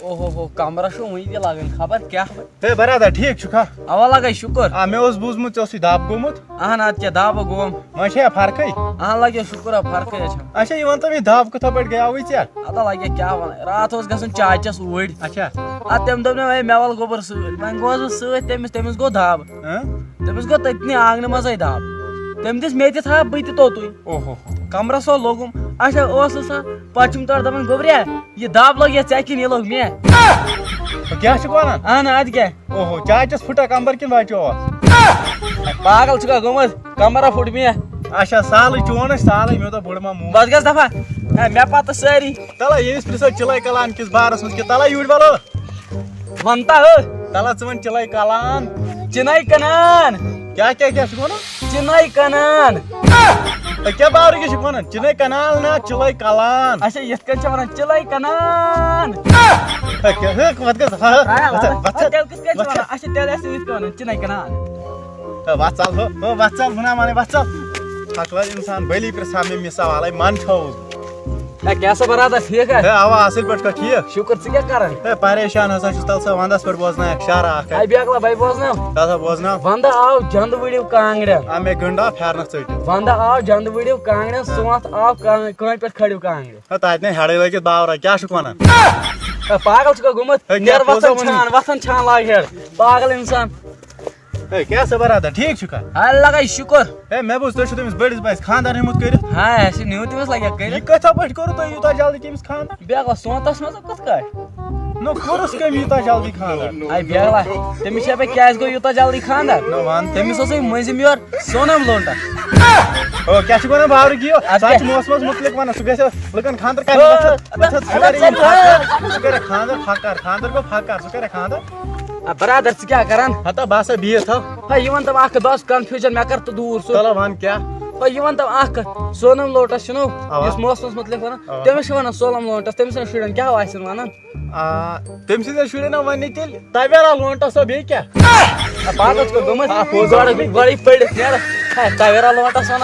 اوہ کمرس وی تہ لگان خبر کیا ہے برادر ٹھیک چھکھا اوا لگے شکر مے اوس بوزمت ژےٚ اوسُے دب گوٚمُت اہن اد کیا دب گوم وۄنۍ چھےٚ فرقٕے اہن لگے شکر فرقے چھ اچھا یہ ونتہٕ مےٚ دب کِتھو پٲٹھۍ گٔیاوٕے ژےٚ ادا لگے کیا ون رات گژھُن چاچس اوٗرۍ اچھا اد تٔمۍ دوٚپ مےٚ مےٚ ول گوٚبُر سۭتۍ وۄنۍ گوس بہٕ سۭتۍ تٔمِس گوٚو دب تٔمِس گوٚو تٔتنی آنگنہٕ منٛزے دب تٔمۍ دِژ مےٚ تہِ تھپھ بہٕ تہِ توٚتُے اوہو کمرس لوگُم اچھا اوس سا پتہٕ چھُم تورٕ دپان گوٚبریا یہ دب لوٚگ یا ژےٚ کِنہٕ یہِ لوٚگ مےٚ کیٛاہ چھُکھ ونان اہن اد کیا اوہو چاچس پھٕٹا کمبر کِنہٕ بچہِ اوس پاگل چھُکھا گوٚمُت کمرا پھُٹ مےٚ اچھا سہلٕے چون ٲسۍ سہلٕے مےٚ دوٚپ بُڈٕ ما موٗد بس گژھ دفا مےٚ پتہٕ سٲری تلا ییٚمِس پرٛژھو چِلے کلان کِس بارس منٛز کہِ تلا یوٗرۍ بلو ون تا ہو تلا ژٕ وَن چِلے کلان چنائی کنان کیٛاہ چھُکھ ونان چنائی کنان کیٛاہ باورٕ کیٛاہ چھُکھ ونان چِنَے کنال نا چِلے کلان اچھا یتھ کٔنۍ چھِ ونان چلائی کنان اچھا تیٚلہِ ٲسۍ یِتھ کٔنۍ ونان چنائی کنان وَژھ ژل ہو وَژھ ژل بہٕ نا وَنے وَژھ ژل تھکلا اِنسان بٔلی پرٛژھان مےٚ مِس سوالے من چھوٚوُس ہے کیٛاہ سا برادر ٹھیٖک ہے اوا اصٕل پٲٹھۍ چھُکھا ٹھیٖک شُکر ژٕ کیٛاہ کران ہے پریشان ہسا چھُس تل سا ونٛدس پٮ۪ٹھ بوزنایکھ شعرا اکھ ہے بیکلا بھائی بوزناو تل بوزناو ونٛدٕ آو جنٛد وٕڑِو کانٛگرٮ۪ن مےٚ گٔنٛڈا پھیرنس ژٔٹِتھ ونٛدٕ آو جنٛد وٕڑِو کانٛگرٮ۪ن سونٛتھ آو کٲنۍ پٮ۪ٹھ کھٲلِو کانٛگرِ تتہِ نے ہیڈے لٲگِتھ باورا کیٛاہ چھُکھ ونان ہے پاگل چھُکھا گوٚمُت ہے نیر پوٚزا وۄتھان چھان لاگ ہیڈ پاگل انسان ہے کیٛاہ سا برادر ٹھیٖک چھُکھا ہے لگے شُکر ہے مےٚ بوٗز تُہۍ چھِو تٔمِس بٔڑِس بٲیِس خانٛدر ہیوٚمُت کٔرِتھ ہاے اَسہِ نیوٗ تٔمِس لگیا یہِ کٔرِتھ کٲژاہ پٲٹھۍ کوٚروٕ تۄہہِ یوٗتاہ جلدی تٔمِس خانٛدر بیکلا سونٛتس منٛز کِتھ کٲٹھۍ نہ کوٚرُس کٔمۍ یوٗتاہ جلدی خانٛدر ہے بیکلا تٔمِس چھا بیٚیہِ کیٛازِ گوٚو یوٗتاہ جلدی خانٛدر نہ ون تٔمِس اوسُے مٔنٛزِم یورٕ سونم لونٛٹا او کیٛاہ چھُکھ ونان باورٕ گِیو اَدٕ سُہ کیٛاہ؟ چھُ موسمس مُتعلق ونان سُہ گژھِ لُکن خانٛدر کرِ سُہ کرِ خانٛدر پھکر خانٛدر گوٚو پھکر سُہ کرِ خانٛدر برادر ژٕ کیٛاہ کران ہتا بہٕ ہسا بِہِتھ تھو ہے یہِ ون تم اکھ کتھ بس کنفیوجن مےٚ کر تہٕ دوٗر سُہ چلو ون کیٛاہ ہے یہِ ون تم اکھ کتھ سونم لونٛٹس چھُنو اوا. یُس موسمس مُتعلق ونان اوا. تٔمِس چھِ ونان سونم لونٛٹس تٔمۍ سٕنٛدٮ۪ن شُرٮ۪ن کیٛاہ آسن ونان تٔمۍ سٕنٛدٮ۪ن شُرٮ۪ن وَنہِ تیٚلہِ تویرا لونٛٹس او بیٚیہِ کیٛاہ پاگل چھُکھا گوٚمُت آ، پوٚز گۄڈٕ پٔرِتھ نیرٕ ہے تویرا لونٛٹس ونان